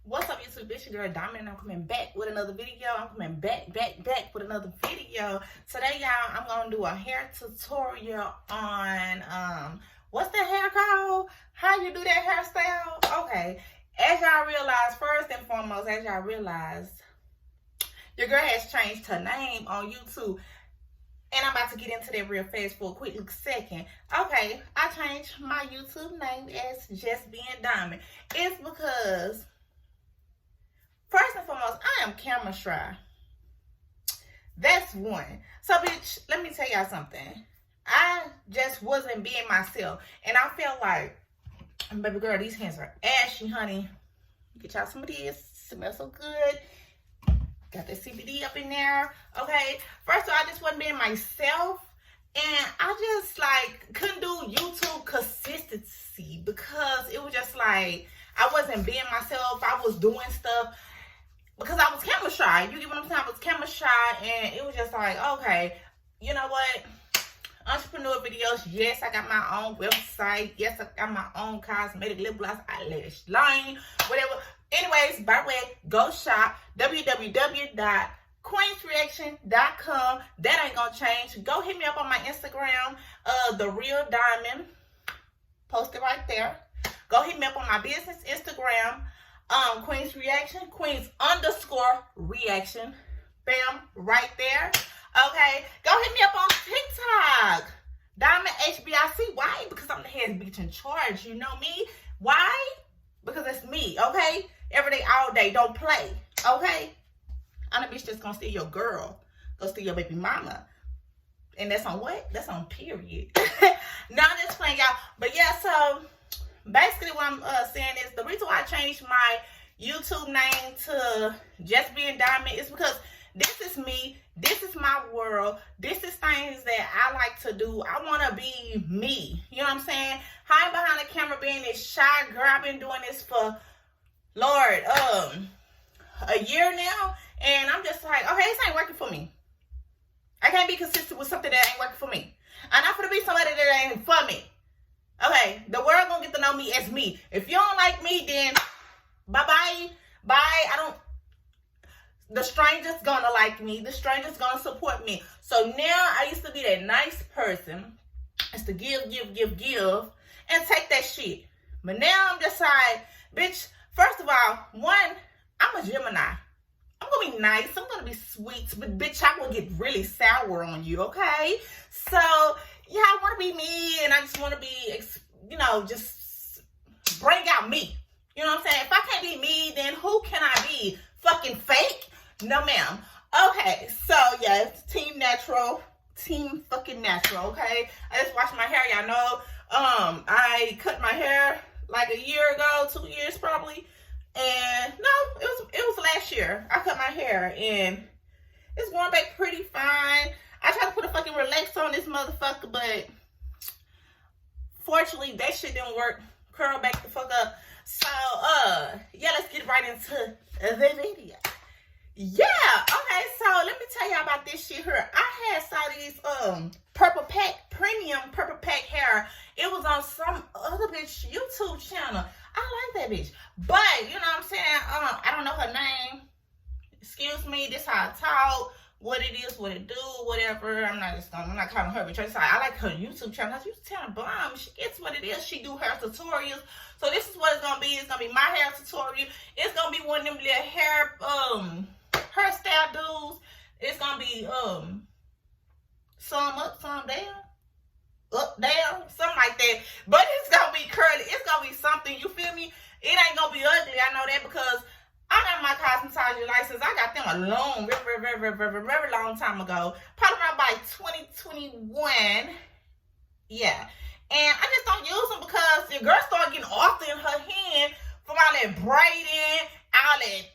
What's up, YouTube? This your girl Diamond, and I'm coming back with another video. I'm coming back with another video. Today, y'all, I'm gonna do a hair tutorial on what's that hair called? How you do that hairstyle? Okay. As y'all realize, first and foremost, your girl has changed her name on YouTube. And I'm about to get into that real fast for a quick second. Okay, I changed my YouTube name as Just Being Diamond. It's because, first and foremost, I am camera shy. That's one. So, bitch, let me tell y'all something. I just wasn't being myself. And I felt like, baby girl, these hands are ashy, honey. Get y'all some of this. Smells so good. Got the CBD up in there. Okay. First of all, I just wasn't being myself. And I just couldn't do YouTube consistency because it was just I wasn't being myself. I was doing stuff because I was camera shy. You get what I'm saying? I was camera shy, and it was just okay, you know what? Entrepreneur videos. Yes, I got my own website. Yes, I got my own cosmetic, lip gloss, eyelash line, whatever. Anyways, by the way, go shop www.queensreaction.com. That ain't gonna change. Go hit me up on my Instagram, The Real Diamond. Post it right there. Go hit me up on my business Instagram, Queens Reaction, Queens_reaction. Bam, right there. Okay, go hit me up on TikTok, Diamond HBIC. Why? Because I'm the head bitch in charge. You know me. Why? Because it's me. Okay, every day, all day. Don't play. Okay, I'm the bitch that's gonna steal your girl, go steal your baby mama, and that's on what? That's on period. Now I'm just playing, y'all. But yeah, so basically what I'm saying is the reason why I changed my YouTube name to Just Being Diamond is because this is me. This is my world. This is things that I like to do. I want to be me. You know what I'm saying? Hiding behind the camera, being this shy girl. I've been doing this for, Lord, a year now. And I'm just okay, this ain't working for me. I can't be consistent with something that ain't working for me. I'm not going to be somebody that ain't for me. Okay, the world going to get to know me as me. If you don't like me, then bye-bye. Bye. The stranger's gonna like me. The stranger's gonna support me. So now I used to be that nice person. It's to give, and take that shit. But now I'm just bitch, first of all, one, I'm a Gemini. I'm gonna be nice. I'm gonna be sweet. But bitch, I will get really sour on you, okay? So, yeah, I want to be me. And I just want to be, just bring out me. You know what I'm saying? If I can't be me, then who can I be? Fucking fake? No, ma'am. Okay, so yeah, it's team fucking natural, okay? I just washed my hair, y'all know. I cut my hair a year ago, 2 years probably. And no, it was last year. I cut my hair and it's going back pretty fine. I tried to put a fucking relax on this motherfucker, but fortunately that shit didn't work. Curl back the fuck up. So, yeah, let's get right into the video. Yeah, okay, so let me tell y'all about this shit here. I had saw these premium purple pack hair. It was on some other bitch YouTube channel. I like that bitch. But, you know what I'm saying? I don't know her name. Excuse me, this how I talk, what it is, what it do, whatever. I'm not calling her bitch. I like her YouTube channel. Her YouTube channel bomb. She gets what it is. She do hair tutorials. So this is what it's gonna be. It's gonna be my hair tutorial. It's gonna be one of them little hair hairstyle dudes. It's gonna be some up, some down, up, down, something like that. But it's gonna be curly. It's gonna be something. You feel me? It ain't gonna be ugly. I know that because I got my cosmetology license. I got them a long, very long time ago. Probably around by 2021. Yeah. And I just don't use them because your girl started getting off in her hand from all that braiding, all that.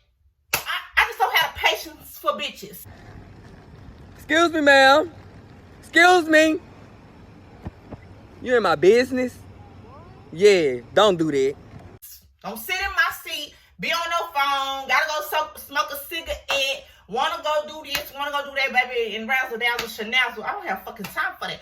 I just don't have patience for bitches. Excuse me, ma'am. Excuse me. You in my business? Yeah, don't do that. Don't sit in my seat, be on no phone, gotta go smoke a cigarette, wanna go do this, wanna go do that, baby, and razzle dazzle Chanel. I don't have fucking time for that.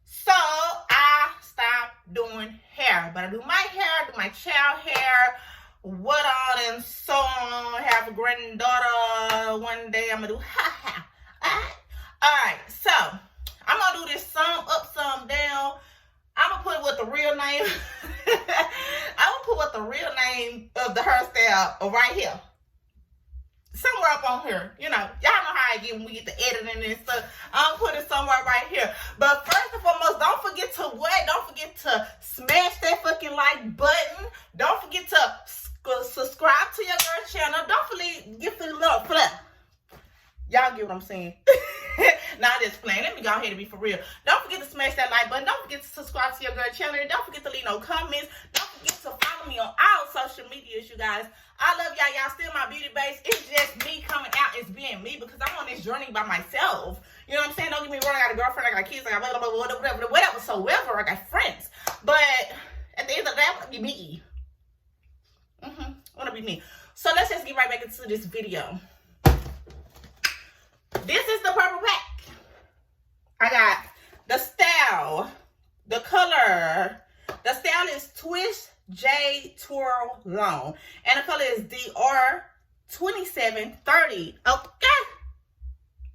So I stopped doing hair. But I do my hair, do my child hair, what on and so on. Have a granddaughter one day. I'm gonna do ha ha. Alright, so I'm gonna do this some up, some down. I'm gonna put what the real name. I'm gonna put what the real name of the hairstyle right here. Somewhere up on here. You know, y'all know how I get when we get the editing and stuff. I'm gonna put it somewhere right here. But first and foremost, don't forget to what? Don't forget to smash that fucking like button. Don't forget to subscribe to your girl channel. Don't forget, give it a little flip. Y'all get what I'm saying? Now just playing. Let me go ahead and be for real. Don't forget to smash that like button. Don't forget to subscribe to your girl channel. And don't forget to leave no comments. Don't forget to follow me on all social medias, you guys. I love y'all. Y'all still my beauty base. It's just me coming out as being me because I'm on this journey by myself. You know what I'm saying? Don't get me wrong. I got a girlfriend. I got kids. I got whatever, soever. I got friends. But at the end of the day, I want to be me. I want to be me. So let's just get right back into this video. This is the purple pack. I got the style, the color. The style is Twist J Twirl Long. And the color is DR2730. Okay.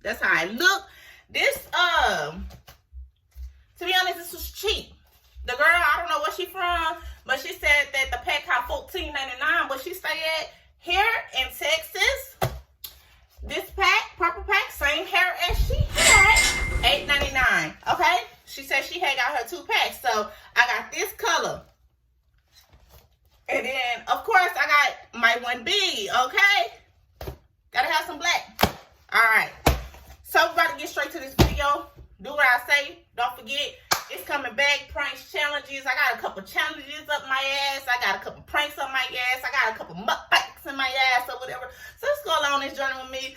That's how I look. This, to be honest, this was cheap. The girl, I don't know where she from, but she said that the pack cost $14.99, but she stay at here in Texas. This pack, purple pack, same hair as she had, $8.99. Okay? She said she had got her 2 packs. So I got this color. And then, of course, I got my 1B. Okay? Gotta have some black. Alright. So we're about to get straight to this video. Do what I say. Don't forget, it's coming back. Pranks, challenges. I got a couple challenges up my ass. I got a couple pranks up my ass. I got a couple mukbangs in my ass or whatever. So let's go along this journey with me.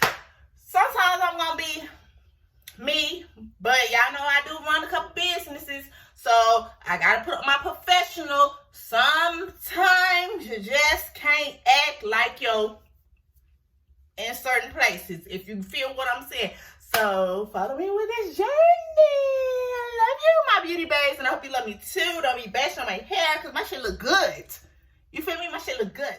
Sometimes I'm going to be me, but y'all know I do run a couple businesses. So I got to put up my professional. Sometimes you just can't act like yo in certain places, if you feel what I'm saying. So follow me with this journey. I love you, my beauty babes, and I hope you love me too. Don't be bashing on my hair because my shit look good. You feel me? My shit look good.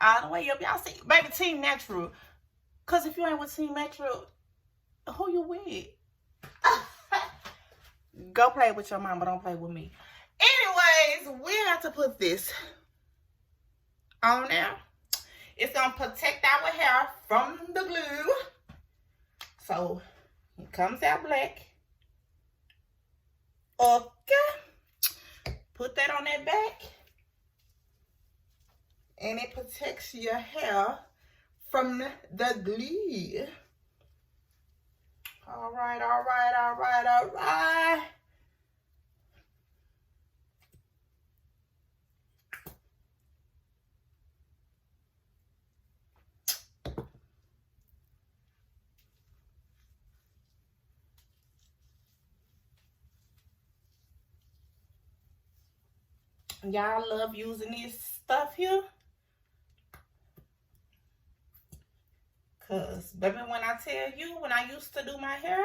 all the way up. Y'all see, baby, Team Natural. Because if you ain't with Team Natural, who you with? Go play with your mama, don't play with me. Anyways, we have to put this on there. It's gonna protect our hair from the glue. So it comes out black. Okay. Put that on that back. And it protects your hair from the glue. All right, all right, all right, all right. Y'all love using this stuff here. Cause baby, when I tell you, when I used to do my hair,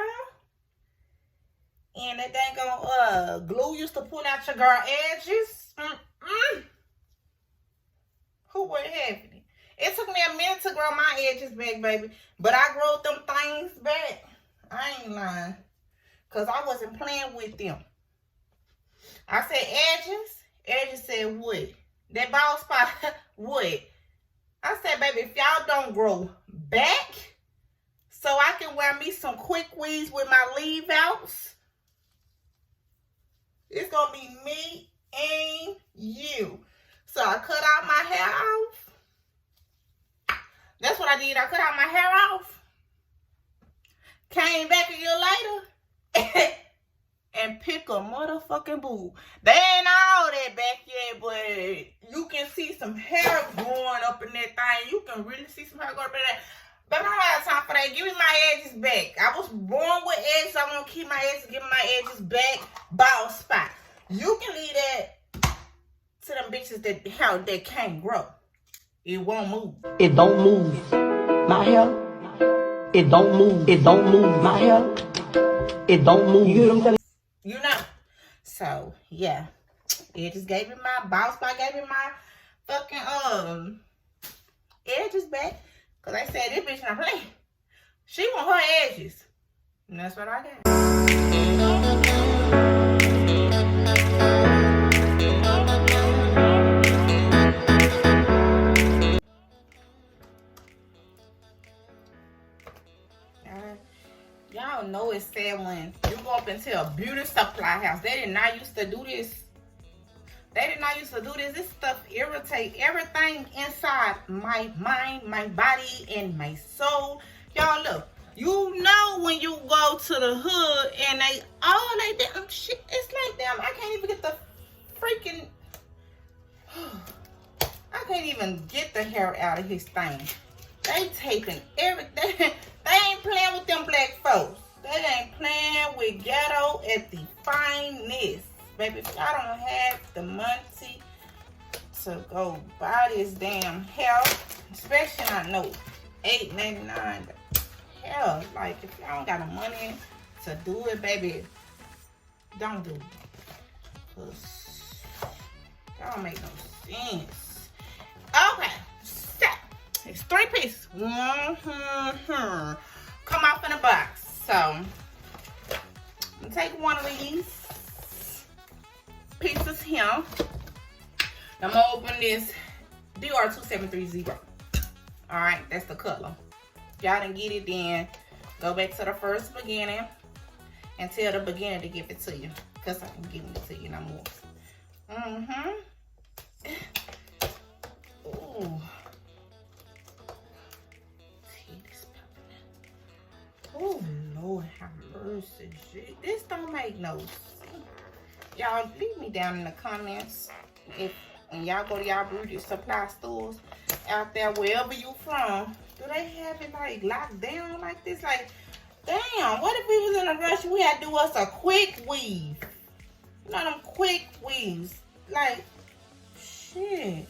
and that dang on glue used to pull out your girl edges. Who would have it? It took me a minute to grow my edges back, baby. But I growed them things back. I ain't lying. Cause I wasn't playing with them. I said edges. Edges said what? That bald spot, what? I said, baby, if y'all don't grow back, so I can wear me some quick weaves with my leave outs, it's gonna be me and you. So I cut out my hair off. That's what I did. I cut out my hair off. Came back a year later and pick a motherfucking boob. They ain't all that back yet, but you can see some hair growing up in that thing. You can really see some hair going up in that. But I don't have time for that. Give me my edges back. I was born with edges. I want to keep my edges. Give me my edges back. Bald spot. You can leave that to them bitches that can't grow. It won't move. It don't move. My hair. It don't move. It don't move. My hair. It don't move. You hear what I'm telling you? You know. So yeah. It just gave me my bald spot. Gave me my fucking edges back. Cause I said this bitch not playing. She want her edges. And that's what I got. Y'all know it's sad when you go up into a beauty supply house. They did not used to do this. They did not used to do this. This stuff irritate everything inside my mind, my body, and my soul. Y'all look. You know when you go to the hood and they damn shit. It's like damn. I can't even get the freaking. I can't even get the hair out of his thing. They taping everything. They ain't playing with them black folks. They ain't playing with ghetto at the finest. Baby, if y'all don't have the money to go buy this damn hair, especially I know $8.99. Hell, like if y'all don't got the money to do it, baby, don't do it. Cause that don't make no sense. Okay, so it's 3 pieces. Come off in a box. So I'm gonna take one of these pieces here. I'm gonna open this DR2730. All right, that's the color. Y'all didn't get it, then go back to the first beginning and tell the beginner to give it to you, because I can give it to you no more. Ooh. Oh Lord have mercy. This don't make no sense. Y'all leave me down in the comments if when y'all go to y'all beauty supply stores out there, wherever you from, do they have it like locked down like this? Like, damn, what if we was in a rush and we had to do us a quick weave? You know them quick weaves. Like, shit.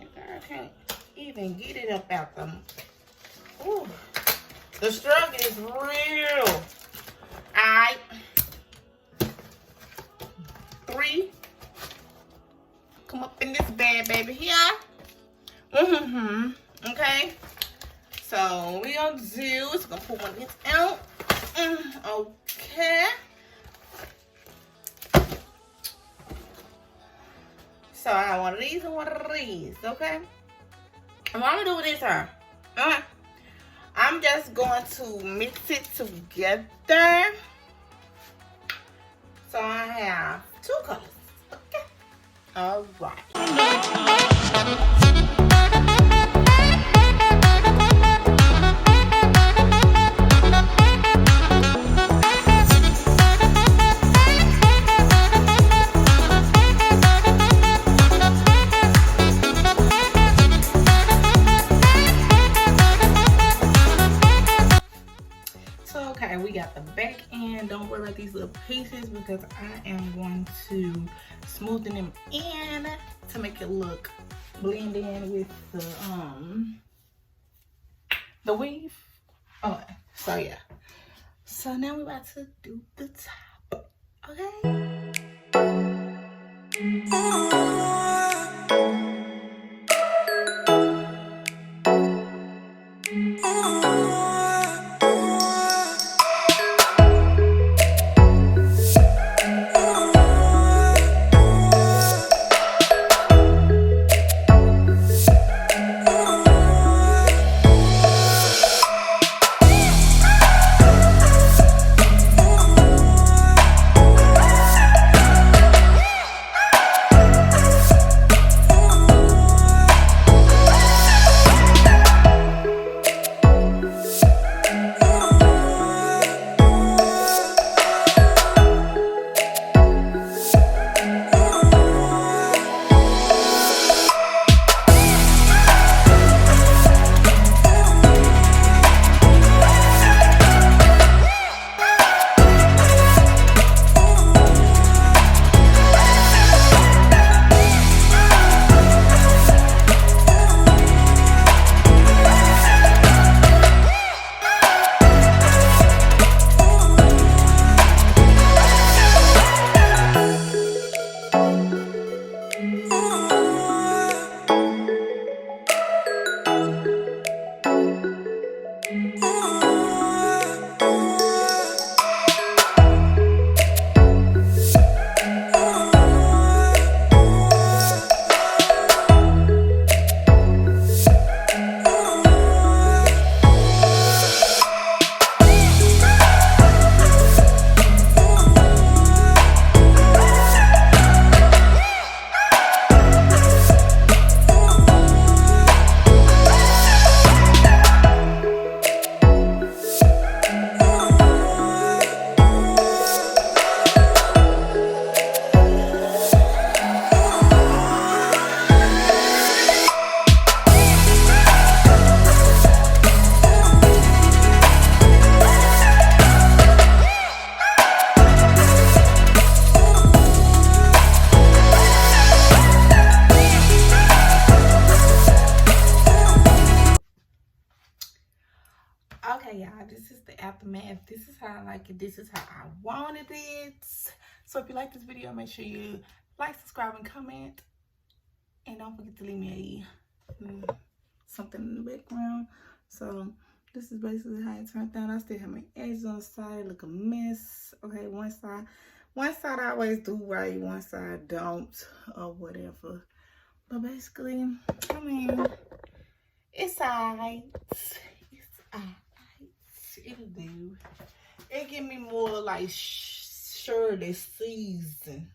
I can't even get it up out them. Ooh. The struggle is real. Alright. 3. Come up in this bag, baby. Here. Okay. So we gonna do. It's gonna pull one of these out. Okay. Okay. So I got one of these and one of these, okay? And what I'm gonna do with this here, I'm just going to mix it together. So I have 2 colors, okay? All right. So, okay, we got the back end. Don't worry about these little pieces because I am going to smoothen them in to make it look blend in with the weave. Okay, so yeah. So now we're about to do the top. Okay. Okay, y'all, this is the aftermath. This is how I like it. This is how I wanted it. So if you like this video, make sure you like, subscribe, and comment. And don't forget to leave me a something in the background. So this is basically how it turned out. I still have my edges on the side. Look a mess. Okay, one side I always do right, one side don't, or whatever. But basically, I mean, it's alright. It's alright. It'll do. It give me more like Shirley season.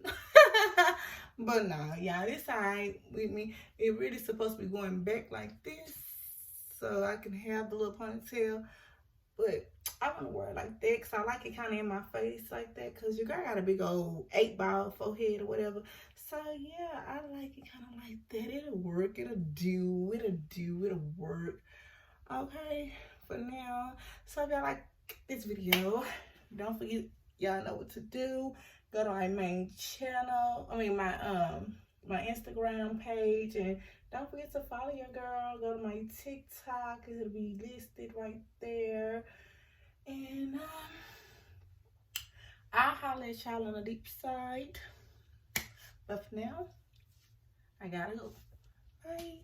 But nah, y'all, this alright with me. It really supposed to be going back like this, so I can have the little ponytail. But I want to wear it like that because I like it kind of in my face like that, because your girl got a big old 8-ball forehead or whatever. So yeah, I like it kind of like that. It'll work. It'll work. Okay, for now. So if y'all like this video, don't forget, y'all know what to do. Go to my main channel. I mean my Instagram page, and don't forget to follow your girl. Go to my TikTok. It'll be listed right there. And I'll holler at y'all on the deep side. But for now, I gotta go. Bye.